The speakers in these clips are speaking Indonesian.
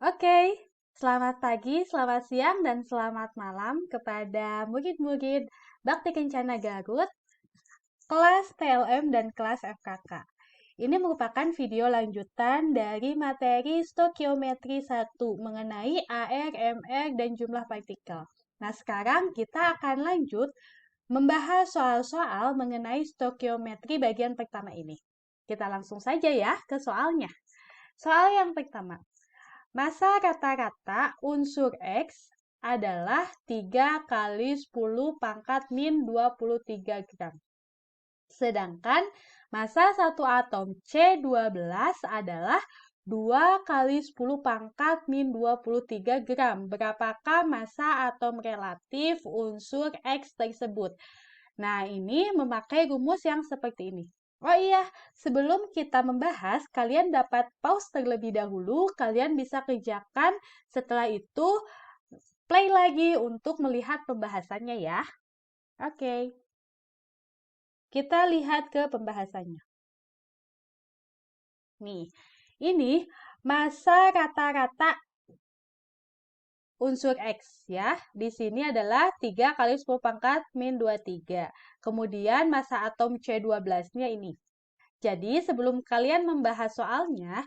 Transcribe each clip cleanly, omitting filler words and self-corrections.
Oke, selamat pagi, selamat siang, dan selamat malam kepada murid-murid Bakti Kencana Garut, kelas TLM dan kelas FKK. Ini merupakan video lanjutan dari materi stokiometri 1 mengenai AR, MR, dan jumlah partikel. Nah, sekarang kita akan lanjut membahas soal-soal mengenai stokiometri bagian pertama ini. Kita langsung saja ya ke soalnya. Soal yang pertama. Massa rata-rata unsur X adalah 3 kali 10 pangkat min 23 gram. Sedangkan massa satu atom C12 adalah 2 kali 10 pangkat min 23 gram. Berapakah massa atom relatif unsur X tersebut? Nah, ini memakai rumus yang seperti ini. Oh iya, sebelum kita membahas, kalian dapat pause terlebih dahulu. Kalian bisa kerjakan, setelah itu play lagi untuk melihat pembahasannya ya. Oke, kita lihat ke pembahasannya. Nih, ini massa rata-rata unsur X ya. Di sini adalah 3 kali 10 pangkat min 23. Kemudian massa atom C12-nya ini. Jadi sebelum kalian membahas soalnya,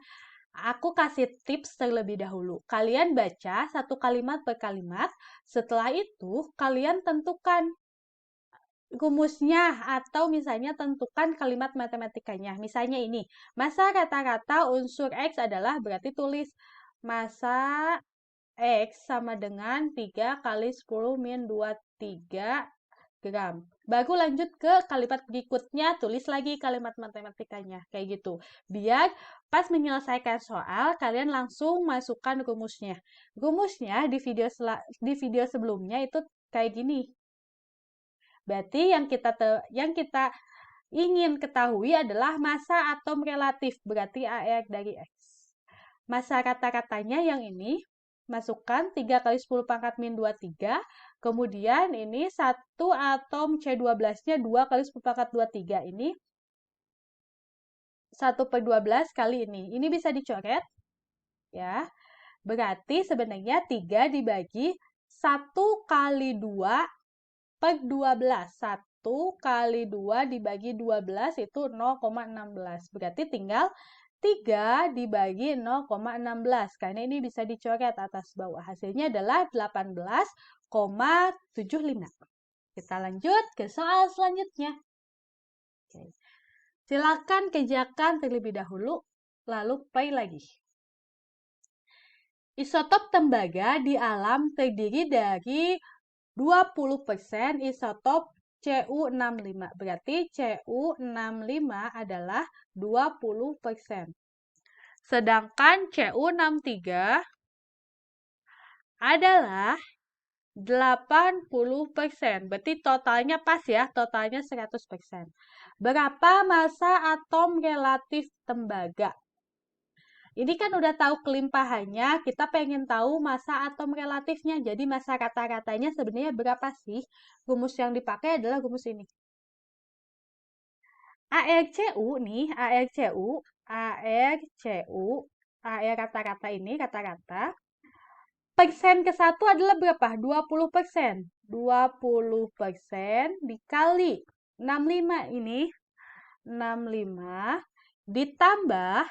aku kasih tips terlebih dahulu. Kalian baca satu kalimat per kalimat. Setelah itu, kalian tentukan rumusnya atau misalnya tentukan kalimat matematikanya. Misalnya ini, massa rata-rata unsur X adalah berarti tulis massa X sama dengan 3 kali 10 min 23 gram. Baru lanjut ke kalimat berikutnya, tulis lagi kalimat matematikanya. Kayak gitu. Biar pas menyelesaikan soal, kalian langsung masukkan rumusnya. Rumusnya di video sebelumnya itu kayak gini. Berarti yang kita ingin ketahui adalah massa atom relatif, berarti AR dari X. Massa rata-ratanya yang ini, masukkan 3 kali 10 pangkat min 23. Kemudian ini satu atom C12-nya 2 kali 10 pangkat 23. Ini 1 per 12 kali ini. Ini bisa dicoret. Ya. Berarti sebenarnya 3 dibagi 1 kali 2 per 12. 1 kali 2 dibagi 12 itu 0,16. Berarti tinggal 3 dibagi 0,16. Karena ini bisa dicoret atas bawah. Hasilnya adalah 18,75. Kita lanjut ke soal selanjutnya. Oke. Silakan kerjakan terlebih dahulu, lalu play lagi. Isotop tembaga di alam terdiri dari 20% isotop Cu65. Berarti Cu65 adalah 20%. Sedangkan Cu63 adalah 80%. Berarti totalnya pas ya, totalnya 100%. Berapa massa atom relatif tembaga? Ini kan udah tahu kelimpahannya, kita pengen tahu massa atom relatifnya. Jadi massa rata-ratanya sebenarnya berapa sih? Rumus yang dipakai adalah rumus ini. ARCU nih, AR rata-rata ini, rata-rata. Persen ke satu adalah berapa? 20%. 20% dikali 65 ini. 65 ditambah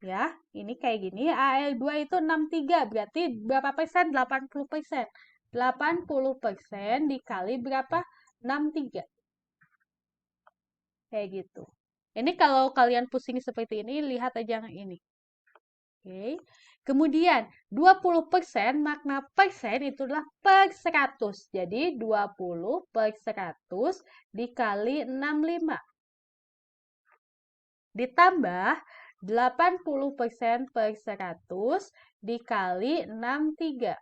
ya, ini kayak gini. AL2 itu 63, berarti berapa persen? 80%. 80% dikali berapa? 63. Kayak gitu. Ini kalau kalian pusing seperti ini, lihat aja yang ini. Oke. Kemudian, 20% makna persen itu adalah per 100. Jadi, 20 per 100 dikali 65. Ditambah 80% per 100 dikali 63.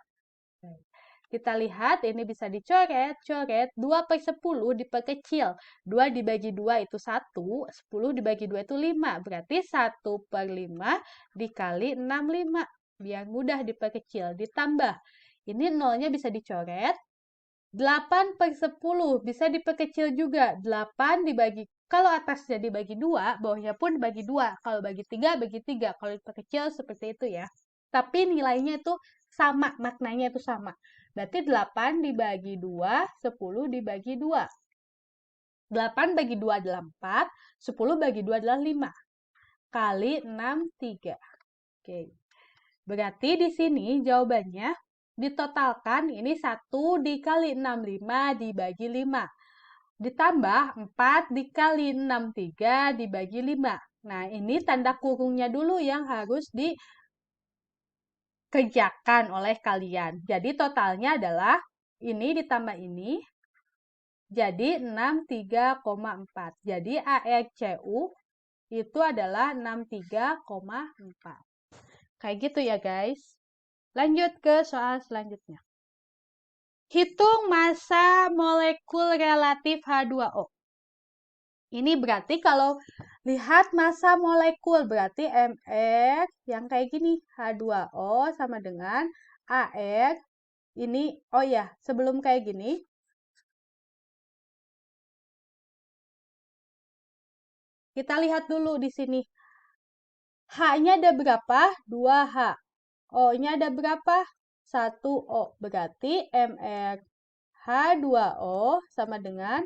Kita lihat ini bisa dicoret, 2 per 10 diperkecil. 2 dibagi 2 itu 1, 10 dibagi 2 itu 5. Berarti 1 per 5 dikali 65. Biar mudah diperkecil. Ditambah, ini nolnya bisa dicoret. 8 per 10 bisa diperkecil juga. 8 dibagi, kalau atasnya dibagi 2, bawahnya pun dibagi 2. Kalau bagi 3, bagi 3. Kalau diperkecil seperti itu ya. tapi nilainya itu sama, maknanya itu sama. Berarti 8 dibagi 2, 10 dibagi 2. 8 bagi 2 adalah 4, 10 bagi 2 adalah 5. Kali 6, 3. Oke. Berarti di sini jawabannya ditotalkan ini 1 dikali 6, 5 dibagi 5. Ditambah 4 dikali 6, 3 dibagi 5. Nah, ini tanda kurungnya dulu yang harus dikerjakan oleh kalian. Jadi totalnya adalah ini ditambah ini. Jadi 63,4. Jadi ARCU itu adalah 63,4. Kayak gitu ya guys. Lanjut ke soal selanjutnya. Hitung massa molekul relatif H2O. Ini berarti kalau lihat massa molekul, berarti Mr yang kayak gini, H2O sama dengan AR. Ini, oh ya, sebelum kayak gini, kita lihat dulu di sini. H-nya ada berapa? 2H. O-nya ada berapa? 1O. Berarti Mr H2O sama dengan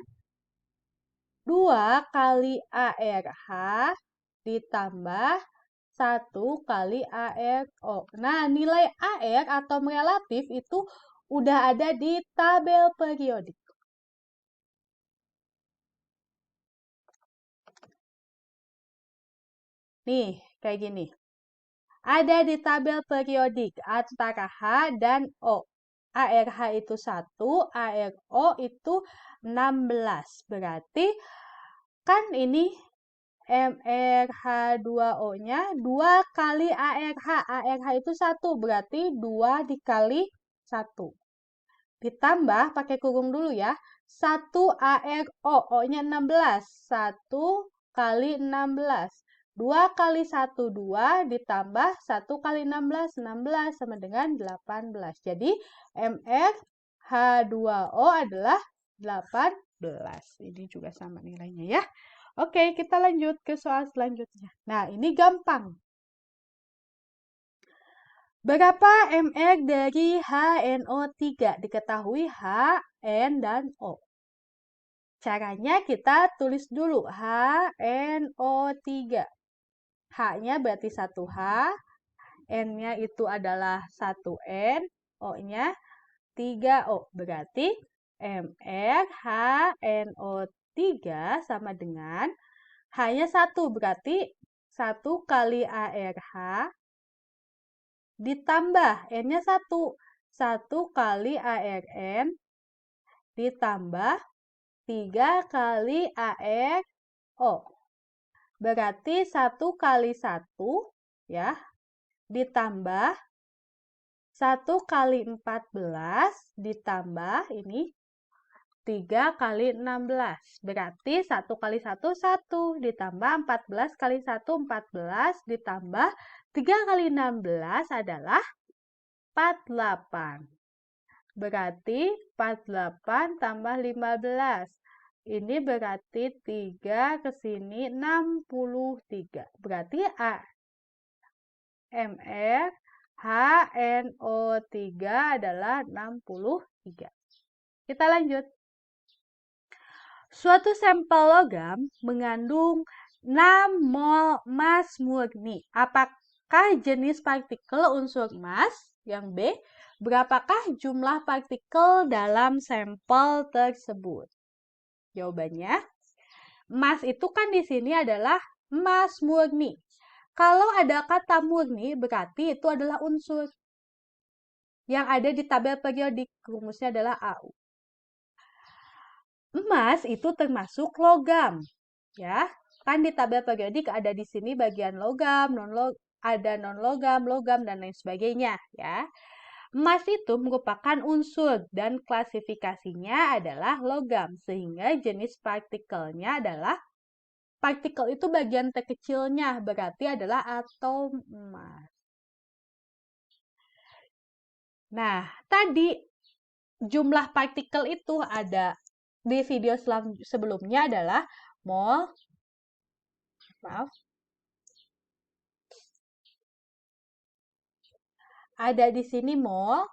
2 kali ARH ditambah 1 kali ARO. Nah, nilai AR atau relatif itu udah ada di tabel periodik. Nih, kayak gini. Ada di tabel periodik antara H dan O. ARH itu 1, ARO itu 16. Berarti kan ini MrH2O-nya 2 kali ARH. ARH itu 1, berarti 2 dikali 1. Ditambah, pakai kurung dulu ya. 1 ARO, O-nya 16. 1 kali 16. 2 kali 1, 2, ditambah 1 kali 16, 16 sama dengan 18. Jadi, MrH2O adalah 18. Ini juga sama nilainya ya. Oke, kita lanjut ke soal selanjutnya. Nah, ini gampang. Berapa mR dari HNO3? Diketahui H, N, dan O. Caranya kita tulis dulu HNO3. H-nya berarti 1H, N-nya itu adalah 1N, O-nya 3O. Berarti MR HNO3 sama dengan H-nya 1, berarti 1 kali ARH ditambah N-nya 1. 1 kali ARN ditambah 3 kali ARO. Berarti 1 kali 1 ya, ditambah 1 kali 14 ditambah ini 3 kali 16. Berarti 1 kali 1, 1. Ditambah 14 kali 1, 14. Ditambah 3 kali 16 adalah 48. Berarti 48 tambah 15. Ini berarti 3 ke sini 63. Berarti AMR HNO3 adalah 63. Kita lanjut. Suatu sampel logam mengandung 6 mol emas murni. Apakah jenis partikel unsur emas? Yang B, berapakah jumlah partikel dalam sampel tersebut? Jawabannya, emas itu kan di sini adalah emas murni. Kalau ada kata murni, berarti itu adalah unsur yang ada di tabel periodik. Rumusnya adalah AU. Emas itu termasuk logam, ya. Kan di tabel periodik ada di sini bagian logam, ada non logam, logam dan lain sebagainya, ya. Emas itu merupakan unsur dan klasifikasinya adalah logam, sehingga jenis partikelnya adalah partikel itu bagian terkecilnya, berarti adalah atom emas. Nah, tadi jumlah partikel itu ada di video sebelumnya adalah mol, maaf, ada di sini mol,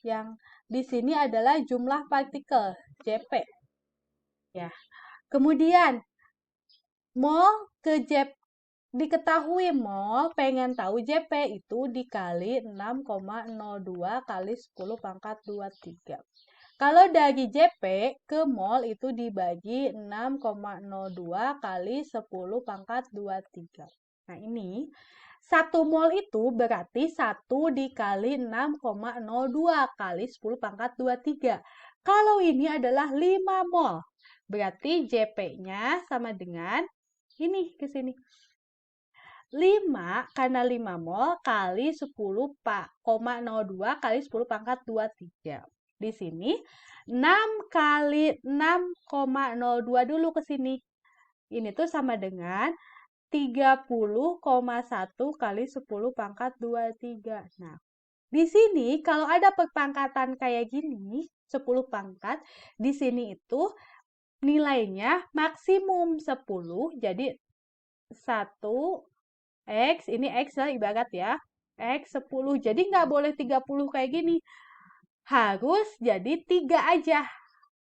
yang di sini adalah jumlah partikel, JP. Ya. Kemudian, mol ke JP, diketahui mol, pengen tahu JP itu dikali 6,02 kali 10 pangkat 23. Kalau dari JP ke mol itu dibagi 6,02 kali 10 pangkat 23. Nah ini, 1 mol itu berarti 1 dikali 6,02 kali 10 pangkat 23. Kalau ini adalah 5 mol, berarti JP-nya sama dengan ini ke sini. 5 karena 5 mol kali 10,02 kali 10 pangkat 23. Di sini 6 kali 6,02 dulu ke sini. Ini tuh sama dengan 30,1 kali 10 pangkat 23. Nah, di sini kalau ada perpangkatan kayak gini, 10 pangkat, di sini itu nilainya maksimum 10, jadi 1 X, ini X lah ibarat ya, X 10, jadi nggak boleh 30 kayak gini, harus jadi 3 aja,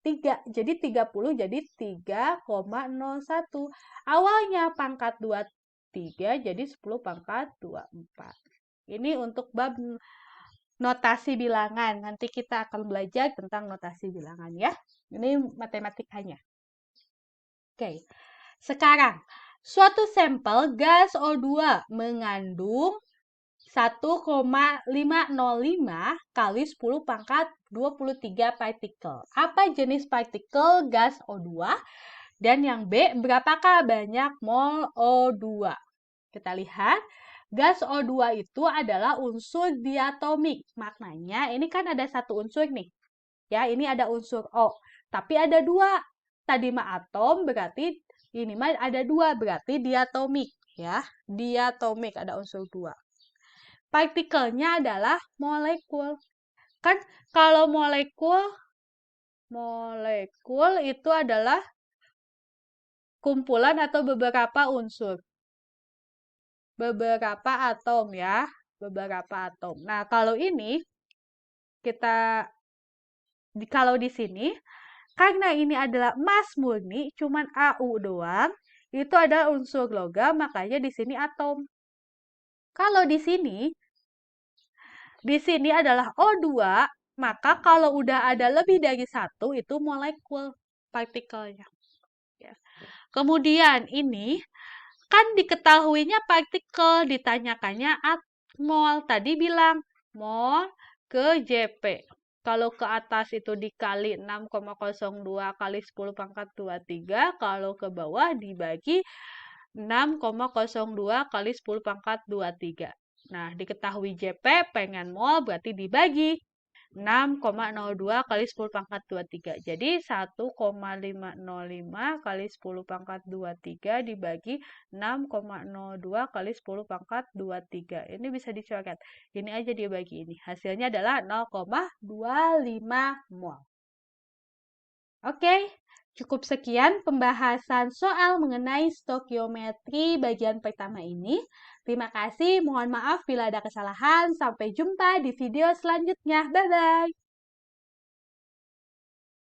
3, jadi 30 jadi 3,01, awalnya pangkat 23 jadi 10 pangkat 24. Ini untuk bab notasi bilangan, nanti kita akan belajar tentang notasi bilangan ya, ini matematikanya. Oke, sekarang suatu sampel gas O2 mengandung 1,505 kali 10 pangkat 23 partikel. Apa jenis partikel gas O2? Dan yang B, berapakah banyak mol O2? Kita lihat, gas O2 itu adalah unsur diatomik. Maknanya ini kan ada satu unsur nih. Ya, ini ada unsur O. Tapi ada 2. Tadi mah atom, berarti ini mah ada 2, berarti diatomik ya. Diatomik ada unsur 2. Partikelnya adalah molekul. Kan kalau molekul itu adalah kumpulan atau beberapa unsur. Beberapa atom ya, beberapa atom. Nah, kalau ini kalau di sini karena ini adalah emas murni, cuman Au doang, itu ada unsur logam, makanya di sini atom. Kalau di sini adalah O2, maka kalau udah ada lebih dari 1, itu molekul partikelnya. Ya. Kemudian ini, kan diketahuinya partikel, ditanyakannya mol. Tadi bilang, mol ke JP. Kalau ke atas itu dikali 6,02 kali 10 pangkat 23, kalau ke bawah dibagi 6,02 kali 10 pangkat 23. Nah, diketahui JP pengen mol berarti dibagi 6,02 kali 10 pangkat 23. Jadi 1,505 kali 10 pangkat 23 dibagi 6,02 kali 10 pangkat 23. Ini bisa dicoret. Ini aja dibagi ini. Hasilnya adalah 0,25 mol. Oke, cukup sekian pembahasan soal mengenai stokiometri bagian pertama ini. Terima kasih, mohon maaf bila ada kesalahan. Sampai jumpa di video selanjutnya. Bye-bye.